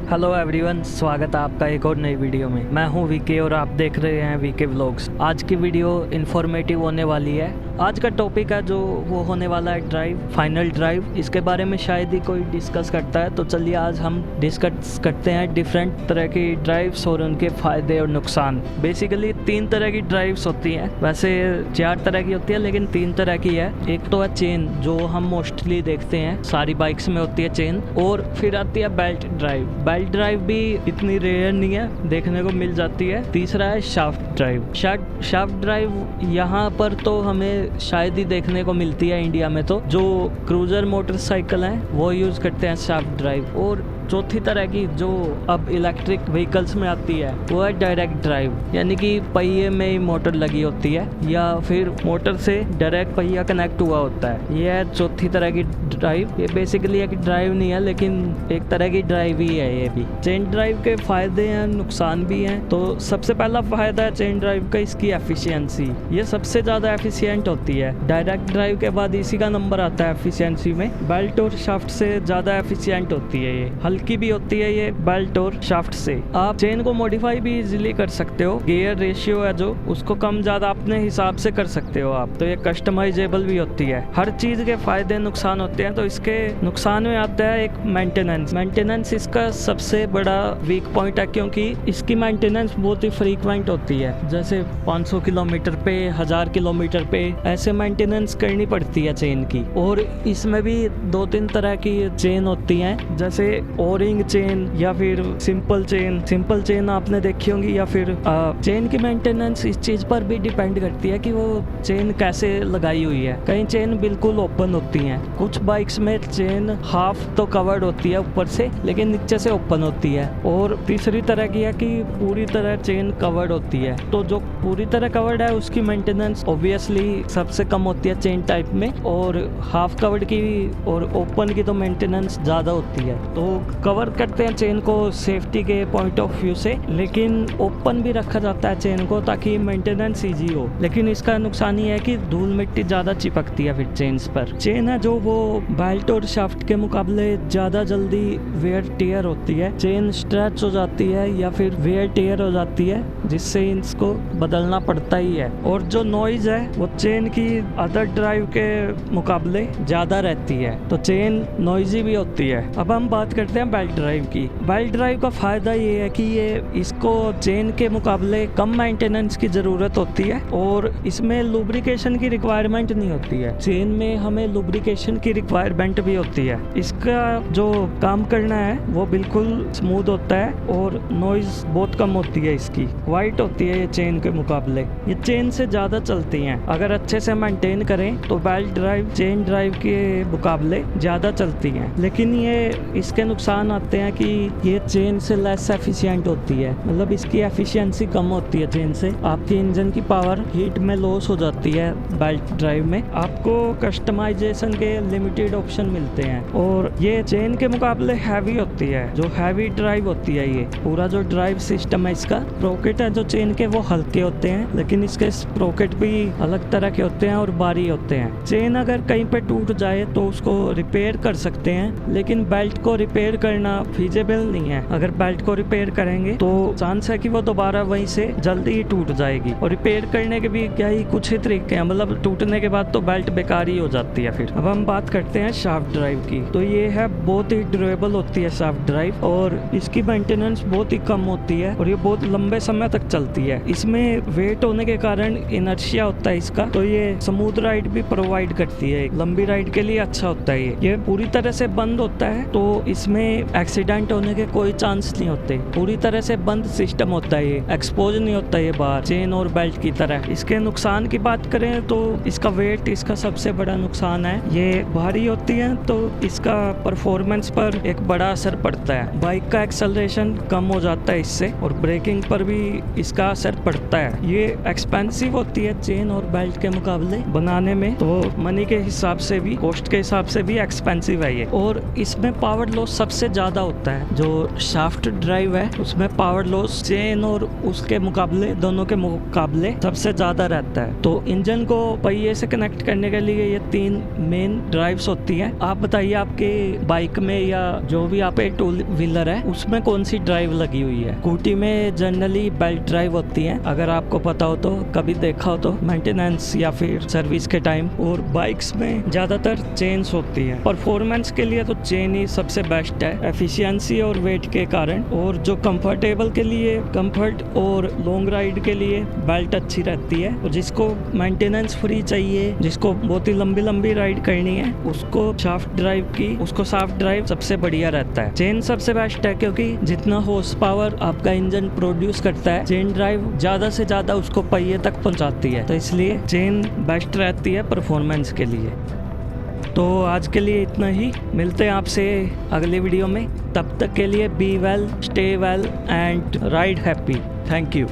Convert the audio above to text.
Hello everyone, स्वागत है आपका एक और नई वीडियो में। मैं हूं वीके और आप देख रहे हैं वीके व्लॉग्स। आज की वीडियो इन्फॉर्मेटिव होने वाली है। आज का टॉपिक है जो वो होने वाला है ड्राइव, फाइनल ड्राइव। इसके बारे में शायद ही कोई डिस्कस करता है, तो चलिए आज हम डिस्कस करते हैं डिफरेंट तरह की ड्राइव्स और उनके फ़ायदे और नुकसान। बेसिकली 3 तरह की ड्राइव्स होती हैं, वैसे 4 तरह की होती है लेकिन 3 तरह की है। एक तो है चेन, जो हम मोस्टली देखते हैं सारी बाइक्स में होती है चेन, और फिर आती है बेल्ट ड्राइव। बेल्ट ड्राइव भी इतनी रेयर नहीं है, देखने को मिल जाती है। तीसरा है शाफ्ट ड्राइव। शाफ्ट ड्राइव यहाँ पर तो हमें शायद ही देखने को मिलती है इंडिया में, तो जो क्रूजर मोटरसाइकिल हैं वो यूज़ करते हैं शाफ्ट ड्राइव। और चौथी तरह की जो अब इलेक्ट्रिक व्हीकल्स में आती है वो है डायरेक्ट ड्राइव, यानी कि पहिए में ही मोटर लगी होती है या फिर मोटर से डायरेक्ट पहिया कनेक्ट हुआ होता है। ये है चौथी तरह की ड्राइव। ये बेसिकली एक ड्राइव नहीं है लेकिन एक तरह की ड्राइव ही है ये भी। चेन ड्राइव के फायदे हैं, नुकसान भी हैं। तो सबसे पहला फायदा है चेन ड्राइव का, इसकी एफिशिएंसी। ये सबसे ज़्यादा एफिशिएंट होती है। डायरेक्ट ड्राइव के बाद इसी का नंबर आता है एफिशिएंसी में। बेल्ट और शाफ्ट से ज़्यादा एफिशिएंट होती है ये, हल्की भी होती है ये बेल्ट और शाफ्ट से। आप चेन को मॉडिफाई भी इजीली कर सकते हो। गियर रेशियो है जो, उसको कम ज़्यादा अपने हिसाब से कर सकते हो आप। तो ये कस्टमाइजेबल भी होती है। हर चीज़ के फायदे नुकसान होते हैं, तो इसके नुकसान में आता है एक मेंटेनेंस इसका सबसे बड़ा वीक पॉइंट है, क्योंकि इसकी मेंटेनेंस बहुत ही फ्रीक्वेंट होती है। जैसे 500 किलोमीटर पे, 1000 किलोमीटर पे ऐसे मेंटेनेंस करनी पड़ती है चेन की। और इसमें भी 2-3 तरह की चेन होती हैं, जैसे ओरिंग चेन या फिर सिंपल चेन आपने देखी होंगी। या फिर चेन की मेंटेनेंस इस चीज़ पर भी डिपेंड करती है कि वो चेन कैसे लगाई हुई है। कई चेन बिल्कुल ओपन होती हैं, कुछ बाइक्स में चेन हाफ तो कवर्ड होती है ऊपर से, लेकिन नीचे से ओपन होती है। और तीसरी तरह की है कि पूरी तरह चेन कवर्ड होती है। तो जो पूरी तरह कवर्ड है उसकी मेंटेनेंस ऑब्वियसली सबसे कम होती है चेन टाइप में, और हाफ कवर्ड की और ओपन की तो मेंटेनेंस ज़्यादा होती है। तो कवर करते हैं चेन को सेफ्टी के पॉइंट ऑफ व्यू से, लेकिन ओपन भी रखा जाता है चेन को ताकि मेंटेनेंस इजी हो। लेकिन इसका नुकसान ये है कि धूल मिट्टी ज़्यादा चिपकती है फिर चेन्स पर। चेन है जो वो बेल्ट और शाफ्ट के मुकाबले ज़्यादा जल्दी वेयर टेयर होती है। चेन स्ट्रेच हो जाती है या फिर वेयर टेयर हो जाती है, जिससे इसको बदलना पड़ता ही है। और जो नॉइज़ है वो चेन की अदर ड्राइव के मुकाबले ज़्यादा रहती है, तो चेन नॉइजी भी होती है। अब हम बात करते हैं बेल्ट ड्राइव की। बेल्ट ड्राइव का फ़ायदा ये है कि ये इसको चेन के मुकाबले कम मेंटेनेंस की ज़रूरत होती है, और इसमें लुब्रिकेशन की रिक्वायरमेंट नहीं होती है। चेन में हमें लुब्रिकेशन की रिक्वायरमेंट भी होती है। इसका जो काम करना है वो बिल्कुल स्मूथ होता है और नॉइज़ बहुत कम होती है इसकी। वाइट होती है ये चेन के मुकाबले। ये चेन से ज़्यादा चलती हैं। अगर अच्छे से मेंटेन करें तो बेल्ट ड्राइव चेन ड्राइव के मुकाबले ज़्यादा चलती हैं। लेकिन ये इसके नुकसान आते हैं कि ये चेन से लेस एफिशिएंट होती है, मतलब इसकी एफिशिएंसी कम होती है चेन से। आपकी इंजन की पावर हीट में लॉस हो जाती है बेल्ट ड्राइव में। आपको कस्टमाइजेशन के लिमिटेड ऑप्शन मिलते हैं, और ये चेन के मुकाबले हैवी होती है। जो हैवी ड्राइव होती है, ये पूरा जो ड्राइव सिस्टम है इसका, स्प्रोकेट है जो चेन के वो हल्के होते हैं, लेकिन इसके स्प्रोकेट भी अलग तरह के होते हैं और भारी होते हैं। चेन अगर कहीं पे टूट जाए तो उसको रिपेयर कर सकते हैं, लेकिन बेल्ट को रिपेयर करना फीजेबल नहीं है। अगर बेल्ट को रिपेयर करेंगे तो चांस है कि वो दोबारा वहीं से जल्दी ही टूट जाएगी। और रिपेयर करने के भी क्या ही कुछ ही तरीके हैं, मतलब टूटने के बाद तो बेल्ट बेकार ही हो जाती है फिर। अब हम बात करते हैं शाफ्ट ड्राइव की। तो ये है बहुत ही ड्यूरेबल होती है शाफ्ट ड्राइव, और इसकी मेंटेनेंस बहुत ही कम होती है, और ये बहुत लंबे समय तक चलती है। इसमें वेट होने के कारण इनर्शिया होता है इसका, तो ये स्मूथ राइड भी प्रोवाइड करती है। लंबी राइड के लिए अच्छा होता है ये पूरी तरह से बंद होता है, तो इसमें एक्सीडेंट होने के कोई चांस नहीं होते। पूरी तरह से बंद सिस्टम होता है, ये एक्सपोज नहीं होता ये बाहर, चेन और बेल्ट की तरह। इसके नुकसान की बात करें तो इसका वेट इसका सबसे बड़ा नुकसान है। ये भारी होती है तो इसका परफॉर्मेंस पर एक बड़ा असर पड़ता है। बाइक का एक्सेलरेशन कम हो जाता है इससे, और ब्रेकिंग पर भी इसका असर पड़ता है। ये एक्सपेंसिव होती है चेन और बेल्ट के मुकाबले बनाने में, तो मनी के हिसाब से भी, कॉस्ट के हिसाब से भी एक्सपेंसिव है ये। और इसमें पावर लॉस सबसे से ज़्यादा होता है। जो शाफ्ट ड्राइव है उसमें पावर लॉस चेन और उसके मुकाबले, दोनों के मुकाबले सबसे ज़्यादा रहता है। तो इंजन को पहिए से कनेक्ट करने के लिए ये 3 मेन ड्राइव्स होती हैं। आप बताइए आपके बाइक में या जो भी आप एक टू व्हीलर है उसमें कौन सी ड्राइव लगी हुई है। स्कूटी में जनरली बेल्ट ड्राइव होती है, अगर आपको पता हो तो, कभी देखा हो तो मेंटेनेंस या फिर सर्विस के टाइम। और बाइक्स में ज़्यादातर चेन्स होती है। परफॉर्मेंस के लिए तो चेन ही सबसे बेस्ट है, एफिशिएंसी और वेट के कारण। और जो कंफर्टेबल के लिए, कंफर्ट और लॉन्ग राइड के लिए बेल्ट अच्छी रहती है। और जिसको मेंटेनेंस फ्री चाहिए, जिसको बहुत ही लंबी लंबी राइड करनी है, उसको शाफ्ट ड्राइव सबसे बढ़िया रहता है। चेन सबसे बेस्ट है क्योंकि जितना हॉर्स पावर आपका इंजन प्रोड्यूस करता है, चेन ड्राइव ज़्यादा से ज़्यादा उसको पहिए तक पहुंचाती है। तो इसलिए चेन बेस्ट रहती है परफॉर्मेंस के लिए। तो आज के लिए इतना ही, मिलते हैं आपसे अगले वीडियो में। तब तक के लिए be well, stay well and ride happy. Thank you.